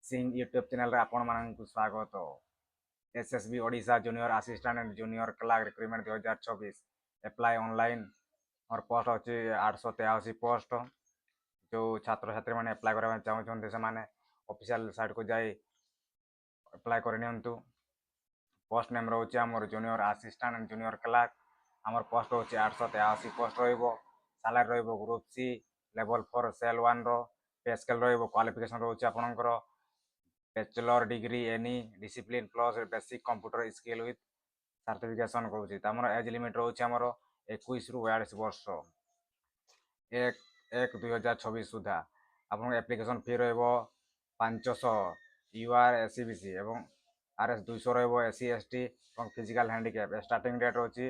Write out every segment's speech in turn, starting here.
Singh YouTube channel रे आपण मानक स्वागत। SSB Odisha junior assistant and junior clerk recruitment 2024 apply online और पोस्ट अच्छी 883 पोस्ट। जो छात्र छात्री मैंने अप्लाई करने चाहते से ऑफिशियल साइट को जाई अप्लाई करनी। पोस्ट नेम रोचे आमर junior assistant and junior clerk. आमर पोस्ट रोचे 883 पोस्ट रैलरी ग्रुप सी लेवल 4 सेल 1 रो पे स्केल क्वालिफिकेशन रोचे आपणकर bachelor degree any discipline plus basic computer skill with certification कौन तमर एज लिमिट रोचे आमर 21 रु 42 वर्ष 1/1/2026 सुधा। आपन एप्लिकेशन फी रहिबो 500 यूआर एससीबीसी एवं आरएस 200 रहिबो एससी एसटी और फिजिकल हैंडिकैप। स्टार्टिंग डेट होची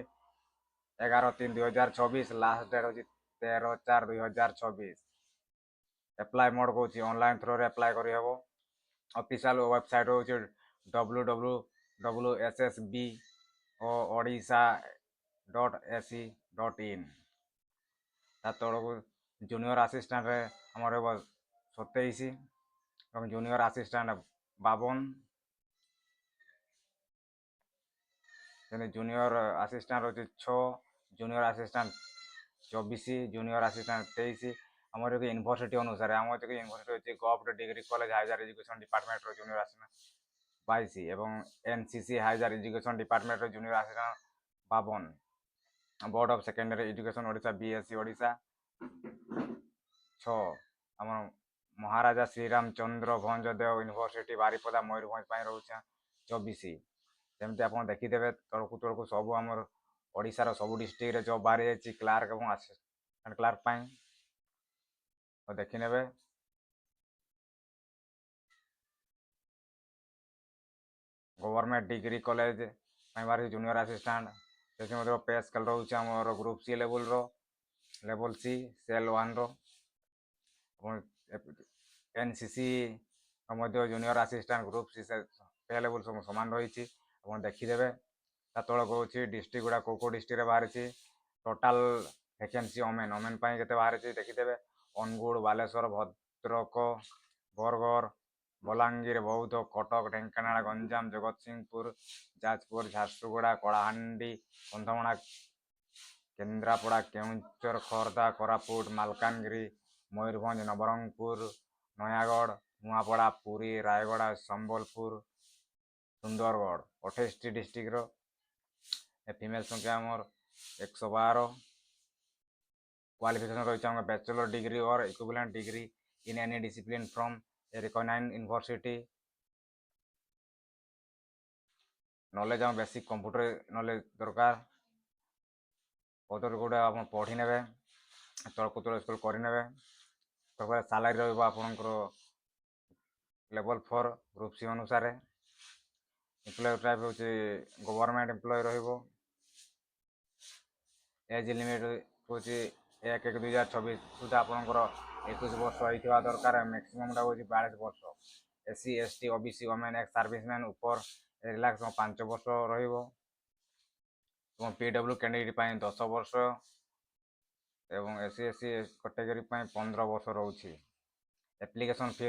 11/3/2024 लास्ट डेट होची 13/4/2024। अप्लाई मोड कौन ऑनलाइन थ्रो रे अप्लाई करि हेबो। ऑफिशियल वेबसाइट होची www.ssbodisha.ac.in। ता तळकु जूनियर असिस्टेंट रे हमर 27 और जूनियर असिस्टेंट 52। जूनियर असिस्टेंट होची 6, जूनियर असिस्टेंट 24, जूनियर असिस्टेंट 23। आमर यूनिवर्सिटी अनुसार आम यूनिवर्सिटी होची government degree college higher education department रो जूनियर असिस्टेंट 22 एवं एनसीसी हायर एजुकेशन डिपार्टमेंट रो junior assistant 52। Board of secondary education Odisha BSC Odisha 6। आम महाराजा श्रीराम चंद्र भंज देव यूनिवर्सिटी बारिपदा मयूरभंज रोचे 24। जमती आप देखीदे तड़कू तड़कू सब आमर ओडिशार सब डिस्ट्रिक्ट जब बाहरी जाइए क्लार्क और असिस्टेंट क्लार्क तो देखी ने। गवर्नमेंट डिग्री कॉलेज बाहर जूनियर असिस्टेंट से पे स्केल रोचे आमर group C level C cell 1 रो NCC junior assistant group C pay level सब सामान रही देखीदे। तल कौन डिस्ट्रिक्ट गुड़ा कौ डिस्ट्रिक्ट बाहरी टोटाल वैकेंसी ओमेन ओमेन के बाहरी देखीदे। अनुगुड़ बालेश्वर भद्रक बरगढ़ बलांगीर बौद्ध कटक ढेंकानाल गंजाम जगतसिंहपुर जाजपुर झारसुगुड़ा कलाहांडी कंधमाल केन्द्रापड़ा केउंझर खोर्धा कोरापुट मालकानगिरी मयूरभंज नवरंगपुर नयागढ़ नुआपड़ा पुरी रायगड़ा संबलपुर सुंदरगढ़ 28 डिस्ट्रिक्ट रो फीमेल संख्या आमर 112। क्वालिफिकेशन रही बैचलर डिग्री और equivalent degree in any discipline from a recognised university. Knowledge आम बेसिक कंप्यूटर नॉलेज दरकार गुड़ा आप पढ़ी ने तलकू तल स्कूल करे। तो सालारी रहा लेवल 4 ग्रुप सी अनुसार। एम्प्लॉय टाइप हूँ गवर्नमेंट एम्प्लॉय एज लिमिट हूँ 1/1/2026 सुधा आपंकर 21 वर्ष होता दरकार। मैक्सिमम हूँ 42 वर्ष। SC ST OBC women ex serviceman ऊपर रिलैक्स 5 वर्ष तुम पीडब्ल्यू कैंडिडेट 10 वर्ष एवं एससी एससी कैटेगरी 15 वर्ष रोचे। एप्लिकेशन फी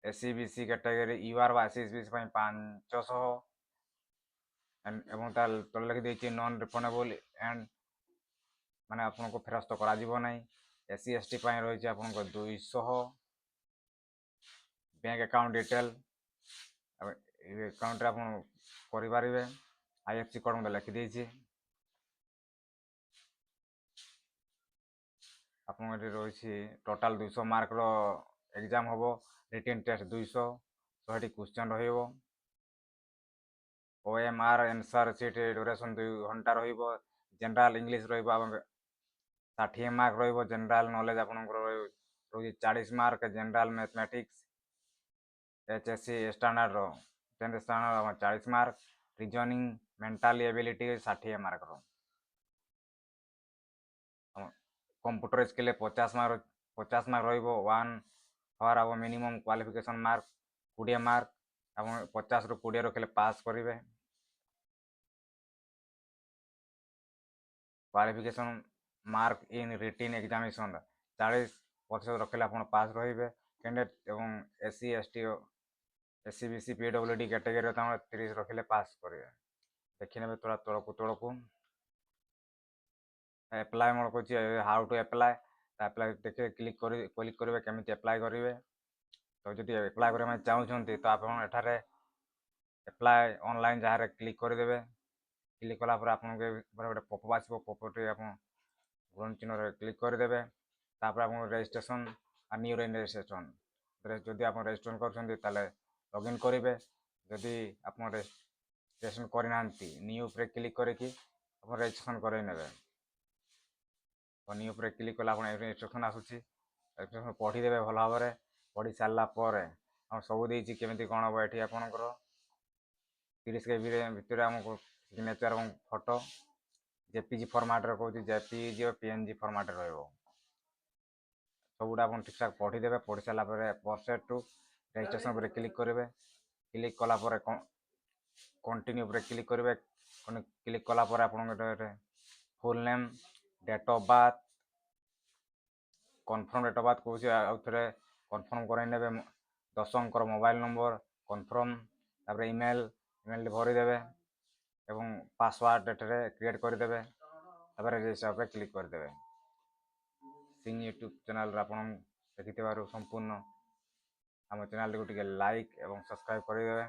एससीबीसी कैटेगरी यूआर एससीबीसी 500 एवं तले लिखी नॉन रिफंडेबल एंड माने आपको फेरस्त करा ना। एससी एसटी रही आपको 200। बैंक अकाउंट डिटेल अकाउंट आप करें आईएफसी कोड मतलब लिखिदे। आप रही टोटाल 200 मार्क रो एग्जाम हम written test 200 100 question OMR answer sheet duration 2 घंटा general English 60 mark general knowledge आप 40 mark general mathematics HSC standard 10th standard 40 mark reasoning mental ability 60 mark computer skill 50 mark 1 hour अब minimum qualification mark 20 mark आप 50 रु 20 रखिले pass करेंगे। Qualification mark in written examination 40% रखिले आप पास रे candidate ଏବଂ SC ST SC BC PWD କ୍ୟାଟେଗୋରୀରେ ତାଙ୍କର 30 ରଖିଲେ ପାସ୍ କରିବେ। ଦେଖିନେବେ ତଳକୁ ଆପ୍ଲାଏ ମୋର କହୁଛି ହାଉ ଟୁ ଆପ୍ଲାଏ ଦେଖିବେ କ୍ଲିକ୍ କରିବେ କେମିତି ଆପ୍ଲାଏ କରିବେ। ତ ଯଦି ଆପ୍ଲାଏ କରିବା ପାଇଁ ଚାହୁଁଛନ୍ତି ତ ଆପଣ ଏଠାରେ ଆପ୍ଲାଏ ଅନଲାଇନ୍ ଯାହାରେ କ୍ଲିକ୍ କରିଦେବେ। କ୍ଲିକ୍ କଲା ପରେ ଆପଣଙ୍କୁ ଗୋଟେ ପପ୍ ଆସିବ, ପପ୍ଟି ଆପଣ ଗୁଣ ଚିହ୍ନରେ କ୍ଲିକ୍ କରିଦେବେ। ତାପରେ ଆପଣଙ୍କୁ ରେଜିଷ୍ଟ୍ରେସନ୍ ନ୍ୟୁ ରେଜିଷ୍ଟ୍ରେସନ୍ ଯଦି ଆପଣ ରେଜିଷ୍ଟ୍ରେସନ୍ କରୁଛନ୍ତି ତାହେଲେ ଲଗ୍ଇନ୍ କରିବେ। ଯଦି ଆପଣ ରେଜିଷ୍ଟ୍ରେସନ୍ କରିନାହାନ୍ତି ନ୍ୟୁ ଉପରେ କ୍ଲିକ୍ କରିକି ଆପଣ ରେଜିଷ୍ଟ୍ରେସନ୍ କରାଇ ନେବେ। ନ୍ୟୁ ଉପରେ କ୍ଲିକ୍ କଲେ ଆପଣ ଇନଷ୍ଟ୍ରକ୍ସନ୍ ଆସୁଛି, ଇନଷ୍ଟ୍ରକ୍ସନ୍ ପଢ଼ିଦେବେ ଭଲ ଭାବରେ। ପଢ଼ି ସାରିଲା ପରେ ଆମର ସବୁ ଦେଇଛି କେମିତି କ'ଣ ହେବ। ଏଠି ଆପଣଙ୍କର 30 KB ଭିତରେ ଆମକୁ ସିଗ୍ନେଚର୍ ଏବଂ ଫଟୋ JPG ଫର୍ମାଟ୍ରେ କହୁଛି, JPG ଓ PNG ଫର୍ମାଟ୍ରେ ରହିବ। ସବୁଟା ଆପଣ ଠିକ୍ଠାକ୍ ପଢ଼ିଦେବେ। ପଢ଼ି ସାରିଲା ପରେ ପ୍ରୋସେସ୍ ଟୁ ରେଜିଷ୍ଟ୍ରେସନ୍ ଉପରେ କ୍ଲିକ୍ କରିବେ। କ୍ଲିକ୍ କଲା ପରେ କଣ୍ଟିନ୍ୟୁ ଉପରେ କ୍ଲିକ୍ କରିବେ। କ୍ଲିକ୍ କଲା ପରେ ଆପଣଙ୍କ ଏଠାରେ full name, date of birth, confirm date of birth କହୁଛି, ଆଉ ଥରେ କନଫର୍ମ କରାଇ ନେବେ। 10 ଅଙ୍କର ମୋବାଇଲ୍ ନମ୍ବର କନଫର୍ମ, ତାପରେ ଇମେଲ୍ ଭରିଦେବେ ଏବଂ ପାସୱାର୍ଡ଼ ଏଠାରେ କ୍ରିଏଟ୍ କରିଦେବେ। ତାପରେ ରେଜିଷ୍ଟର ଉପରେ କ୍ଲିକ୍ କରିଦେବେ। ସିଂ ୟୁଟ୍ୟୁବ୍ ଚ୍ୟାନେଲ୍ରେ ଆପଣ ଦେଖିଥିବାରୁ ସମ୍ପୂର୍ଣ୍ଣ ଆମ ଚ୍ୟାନେଲ୍ଟିକୁ ଟିକେ ଲାଇକ୍ ଏବଂ ସବସ୍କ୍ରାଇବ୍ କରିଦେବେ।